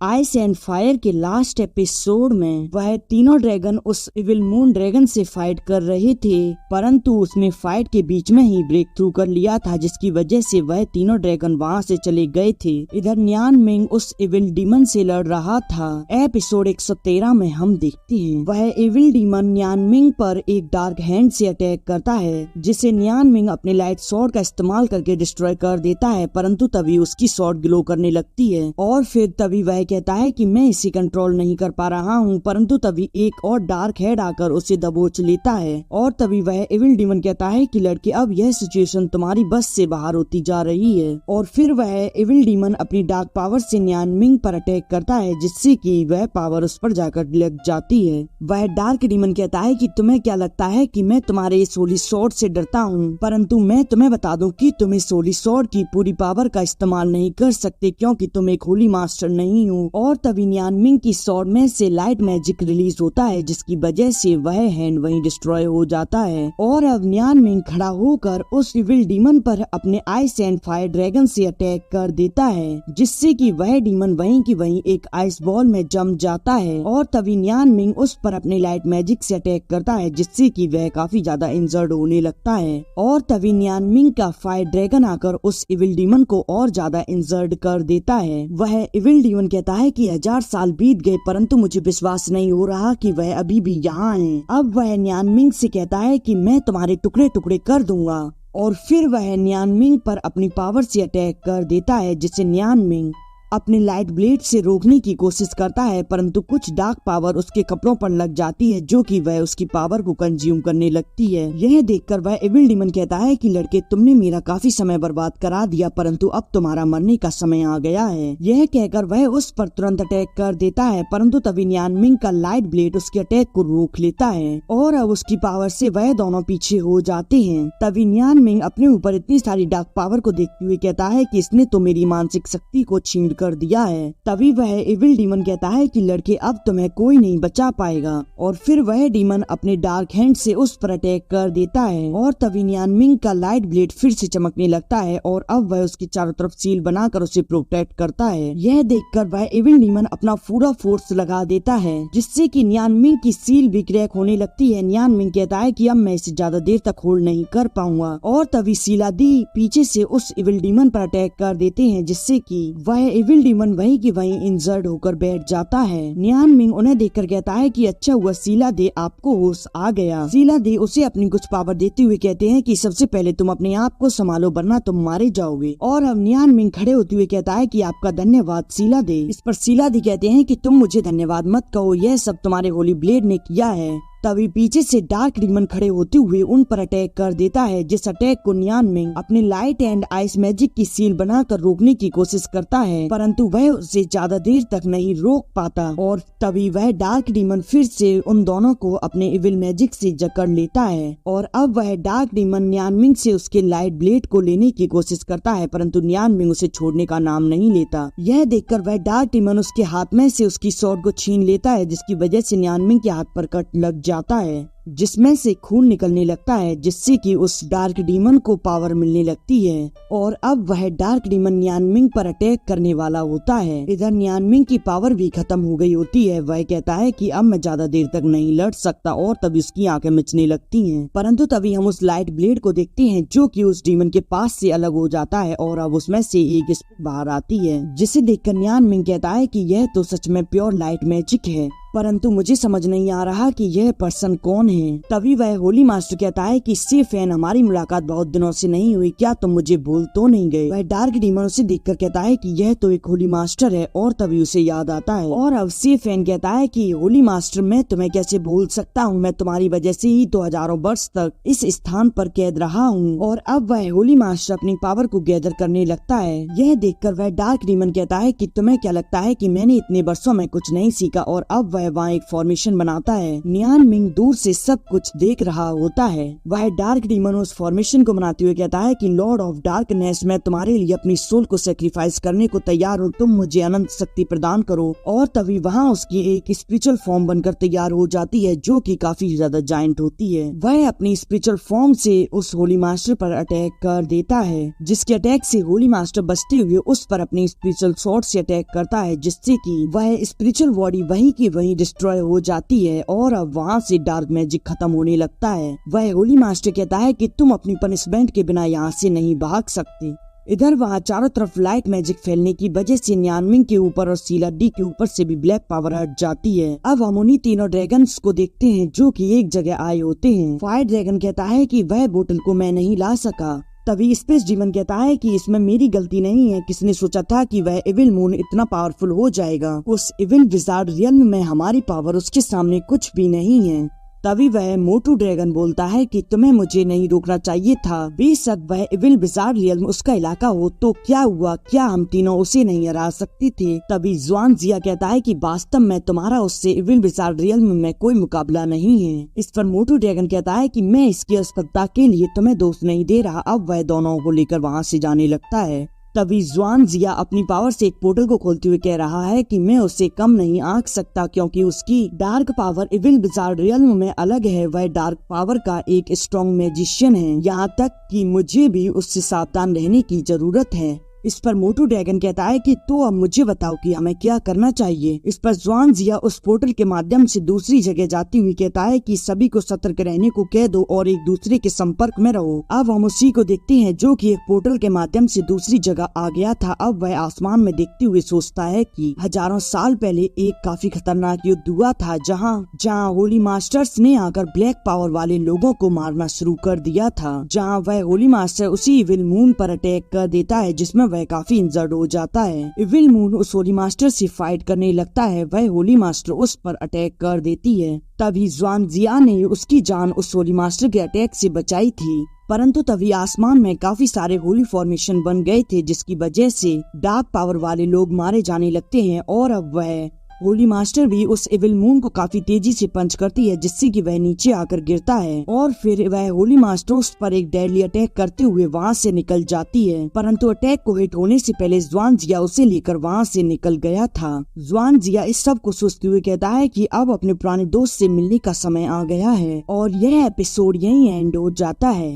Ice and fire के last episode में वह तीनों ड्रैगन उस इविल मून ड्रैगन से फाइट कर रहे थे, परंतु उसने फाइट के बीच में ही ब्रेक थ्रू कर लिया था, जिसकी वजह से वह तीनों ड्रैगन वहां से चले गए थे। इधर न्यान मिंग उस इविल डीमन से लड़ रहा था। एपिसोड 113 में हम देखते हैं वह इविल डीमन न्यान मिंग पर एक डार्क हैंड से अटैक करता है, जिसे न्यान मिंग अपने लाइट स्वॉर्ड का इस्तेमाल करके डिस्ट्रॉय कर देता है, परंतु तभी उसकी स्वॉर्ड ग्लो करने लगती है और फिर तभी वह कहता है कि मैं इसे कंट्रोल नहीं कर पा रहा हूँ, परंतु तभी एक और डार्क हेड आकर उसे दबोच लेता है और तभी वह इविल डीमन कहता है कि लड़के अब यह सिचुएशन तुम्हारी बस से बाहर होती जा रही है और फिर वह इविल डीमन अपनी डार्क पावर से न्यान मिंग पर अटैक करता है, जिससे कि वह पावर उस पर जाकर लग जाती है। वह डार्क डीमन कहता है कि तुम्हें क्या लगता है कि मैं तुम्हारे इस होली स्वॉर्ड से डरता हूँ, परंतु मैं तुम्हें बता दूं कि तुम इस होली स्वॉर्ड की पूरी पावर का इस्तेमाल नहीं कर सकते क्योंकि तुम एक होली मास्टर नहीं हो। और तभी न्यान मिंग की स्वॉर्ड में से लाइट मैजिक रिलीज होता है, जिसकी वजह से वह हैंड वहीं डिस्ट्रॉय हो जाता है और अब न्यान मिंग खड़ा होकर उस इविल डीमन पर अपने आइस एंड फायर ड्रैगन से अटैक कर देता है, जिससे कि वह डीमन वहीं की वहीं एक आइस बॉल में जम जाता है और तभी न्यान मिंग उस पर अपने लाइट मैजिक से अटैक करता है, जिससे कि वह काफी ज्यादा इंजर्ड होने लगता है और तभी न्यान मिंग का फायर ड्रैगन आकर उस इविल डीमन को और ज्यादा इंजर्ड कर देता है। वह इविल डीमन कहता है कि 1000 साल बीत गए परंतु मुझे विश्वास नहीं हो रहा कि वह अभी भी यहाँ है। अब वह न्यान मिंग से कहता है कि मैं तुम्हारे टुकड़े टुकड़े कर दूंगा और फिर वह न्यान मिंग पर अपनी पावर से अटैक कर देता है, जिससे न्यान मिंग अपने लाइट ब्लेड से रोकने की कोशिश करता है, परंतु कुछ डार्क पावर उसके कपड़ों पर लग जाती है, जो कि वह उसकी पावर को कंज्यूम करने लगती है। यह देखकर वह इविल डीमन कहता है कि लड़के तुमने मेरा काफी समय बर्बाद करा दिया, परंतु अब तुम्हारा मरने का समय आ गया है। यह कहकर वह उस पर तुरंत अटैक कर देता है, परंतु तभी न्यान मिंग का लाइट ब्लेड उसके अटैक को रोक लेता है और अब उसकी पावर से वह दोनों पीछे हो जाते हैं। तभी न्यान मिंग अपने ऊपर इतनी सारी डार्क पावर को देखते हुए कहता है कि इसने तो मेरी मानसिक शक्ति को छीन कर दिया है। तभी वह इविल डीमन कहता है कि लड़के अब तुम्हें कोई नहीं बचा पाएगा और फिर वह डीमन अपने डार्क हैंड से उस पर अटैक कर देता है और तभी न्यान मिंग का लाइट ब्लेड फिर से चमकने लगता है और अब वह उसके चारों तरफ सील बनाकर उसे प्रोटेक्ट करता है। यह देखकर वह इविल डीमन अपना पूरा फोर्स लगा देता है, जिससे कि न्यान मिंग की सील भी क्रैक होने लगती है। न्यान मिंग कहता है कि अब मैं इसे ज्यादा देर तक होल्ड नहीं कर पाऊंगा और तभी सीला दी पीछे से उस इविल डीमन पर अटैक कर देते हैं, जिससे कि वह इविल डीमन वहीं की वहीं इंजर्ड होकर बैठ जाता है। न्यान मिंग उन्हें देखकर कहता है कि अच्छा हुआ सीला दे आपको होश आ गया। सीला दे उसे अपनी कुछ पावर देते हुए कहते हैं कि सबसे पहले तुम अपने आप को संभालो वरना तुम मारे जाओगे और अब न्यान मिंग खड़े होते हुए कहता है कि आपका धन्यवाद सीला दे। इस पर सीला दे कहते हैं कि तुम मुझे धन्यवाद मत कहो, यह सब तुम्हारे होली ब्लेड ने किया है। तभी पीछे से डार्क डीमन खड़े होते हुए उन पर अटैक कर देता है, जिस अटैक को न्यान मिंग अपने लाइट एंड आइस मैजिक की सील बनाकर रोकने की कोशिश करता है, परंतु वह उसे ज्यादा देर तक नहीं रोक पाता और तभी वह डार्क डीमन फिर से उन दोनों को अपने इविल मैजिक से जकड़ लेता है और अब वह डार्क डीमन न्यान मिंग से उसके लाइट ब्लेड को लेने की कोशिश करता है, परंतु न्यान मिंग उसे छोड़ने का नाम नहीं लेता। यह देखकर वह डार्क डीमन उसके हाथ में से उसकी स्वॉर्ड को छीन लेता है, जिसकी वजह से न्यान मिंग के हाथ पर कट लग जाता है, जिसमें से खून निकलने लगता है, जिससे कि उस डार्क डीमन को पावर मिलने लगती है और अब वह डार्क डीमन न्यान मिंग पर अटैक करने वाला होता है। इधर न्यान मिंग की पावर भी खत्म हो गई होती है। वह कहता है कि अब मैं ज्यादा देर तक नहीं लड़ सकता और तभी उसकी आंखें मिचने लगती हैं, परंतु तभी हम उस लाइट ब्लेड को देखते हैं जो कि उस डीमन के पास से अलग हो जाता है और अब उसमें से एक स्पिरिट बाहर आती है, जिसे देखकर न्यान मिंग कहता है कि यह तो सच में प्योर लाइट मैजिक है, परंतु मुझे समझ नहीं आ रहा कि यह पर्सन कौन है। तभी वह होली मास्टर कहता है कि सी फैन हमारी मुलाकात बहुत दिनों से नहीं हुई, क्या तुम मुझे भूल तो नहीं गए। वह डार्क डीमन उसे देखकर कहता है कि यह तो एक होली मास्टर है और तभी उसे याद आता है और अब सी फैन कहता है कि होली मास्टर मैं तुम्हें कैसे भूल सकता हूँ, मैं तुम्हारी वजह से ही तो हजारों वर्ष तक इस स्थान पर कैद रहा हूँ। और अब वह होली मास्टर अपनी पावर को गैदर करने लगता है। यह देखकर वह डार्क डीमन कहता है कि तुम्हें क्या लगता है कि मैंने इतने वर्षों में कुछ नहीं सीखा और अब वह वह वहाँ एक फॉर्मेशन बनाता है। नियान मिंग दूर से सब कुछ देख रहा होता है। वह डार्क डीमन उस फॉर्मेशन को बनाते हुए कहता है कि लॉर्ड ऑफ डार्कनेस, मैं तुम्हारे लिए अपनी सोल को सेक्रीफाइस करने को तैयार हूँ, तुम मुझे अनंत शक्ति प्रदान करो। और तभी वहाँ उसकी एक स्पिरिचुअल फॉर्म बनकर तैयार हो जाती है जो कि काफी ज्यादा जायंट होती है। वह अपनी स्पिरिचुअल फॉर्म से उस होली मास्टर पर अटैक कर देता है, जिसके अटैक से होली मास्टर बचते हुए उस पर अपनी स्पिरिचुअल स्वॉर्ड से अटैक करता है, जिससे कि वह स्पिरिचुअल बॉडी वहीं की वहीं डिस्ट्रॉय हो जाती है और अब वहाँ से डार्क मैजिक खत्म होने लगता है। वह होली मास्टर कहता है कि तुम अपनी पनिशमेंट के बिना यहाँ से नहीं भाग सकते। इधर वहाँ चारों तरफ लाइट मैजिक फैलने की वजह से न्यानमिंग के ऊपर और सीला डी के ऊपर से भी ब्लैक पावर हट जाती है। अब हम उन्हीं तीनों ड्रैगन्स को देखते हैं जो कि एक जगह आए होते हैं। फायर ड्रैगन कहता है कि वह बोतल को मैं नहीं ला सका। तभी स्पेस डीमन कहता है कि इसमें मेरी गलती नहीं है, किसने सोचा था कि वह इविल मून इतना पावरफुल हो जाएगा। उस इविल विजार्ड रियल्म में हमारी पावर उसके सामने कुछ भी नहीं है। तभी वह मोटू ड्रैगन बोलता है कि तुम्हें मुझे नहीं रोकना चाहिए था, बेशक वह इविल विजार्ड रियल्म उसका इलाका हो तो क्या हुआ, क्या हम तीनों उसे नहीं हरा सकते थे। तभी जुआन जिया कहता है कि वास्तव में तुम्हारा उससे इविल विजार्ड रियल्म में कोई मुकाबला नहीं है। इस पर मोटू ड्रैगन कहता है कि मैं इसकी असफलता के लिए तुम्हें दोष नहीं दे रहा। अब वह दोनों को लेकर वहाँ से जाने लगता है। तभी जुआन जिया अपनी पावर से एक पोर्टल को खोलते हुए कह रहा है कि मैं उससे कम नहीं आंक सकता, क्योंकि उसकी dark power evil wizard realm में अलग है। वह डार्क पावर का एक स्ट्रॉन्ग मैजिशियन है, यहाँ तक कि मुझे भी उससे सावधान रहने की जरूरत है। इस पर मोटू ड्रैगन कहता है कि तो अब मुझे बताओ कि हमें क्या करना चाहिए। इस पर जुआन जिया उस पोर्टल के माध्यम से दूसरी जगह जाती हुई कहता है कि सभी को सतर्क रहने को कह दो और एक दूसरे के संपर्क में रहो। अब हम उसी को देखते हैं जो कि एक पोर्टल के माध्यम से दूसरी जगह आ गया था। अब वह आसमान में देखते हुए सोचता है कि हजारों साल पहले एक काफी खतरनाक युद्ध हुआ था, जहाँ होली मास्टर्स ने आकर ब्लैक पावर वाले लोगों को मारना शुरू कर दिया था। जहाँ वह होली मास्टर उसी इविल मून पर अटैक कर देता है, जिसमें वह काफी इंजर्ड हो जाता है। इविल मून उस होली मास्टर से फाइट करने लगता है। वह होली मास्टर उस पर अटैक कर देती है। तभी जुआन जिया ने उसकी जान उस होली मास्टर के अटैक से बचाई थी, परंतु तभी आसमान में काफी सारे होली फॉर्मेशन बन गए थे, जिसकी वजह से डार्क पावर वाले लोग मारे जाने लगते हैं। और अब वह होली मास्टर भी उस इविल मून को काफी तेजी से पंच करती है, जिससे कि वह नीचे आकर गिरता है और फिर वह होली मास्टर उस पर एक डेडली अटैक करते हुए वहाँ से निकल जाती है। परंतु अटैक को हिट होने से पहले जुआन जिया उसे लेकर वहाँ से निकल गया था। जुआन जिया इस सब को सोचते हुए कहता है कि अब अपने पुराने दोस्त से मिलने का समय आ गया है और यह एपिसोड यहीं एंड हो जाता है।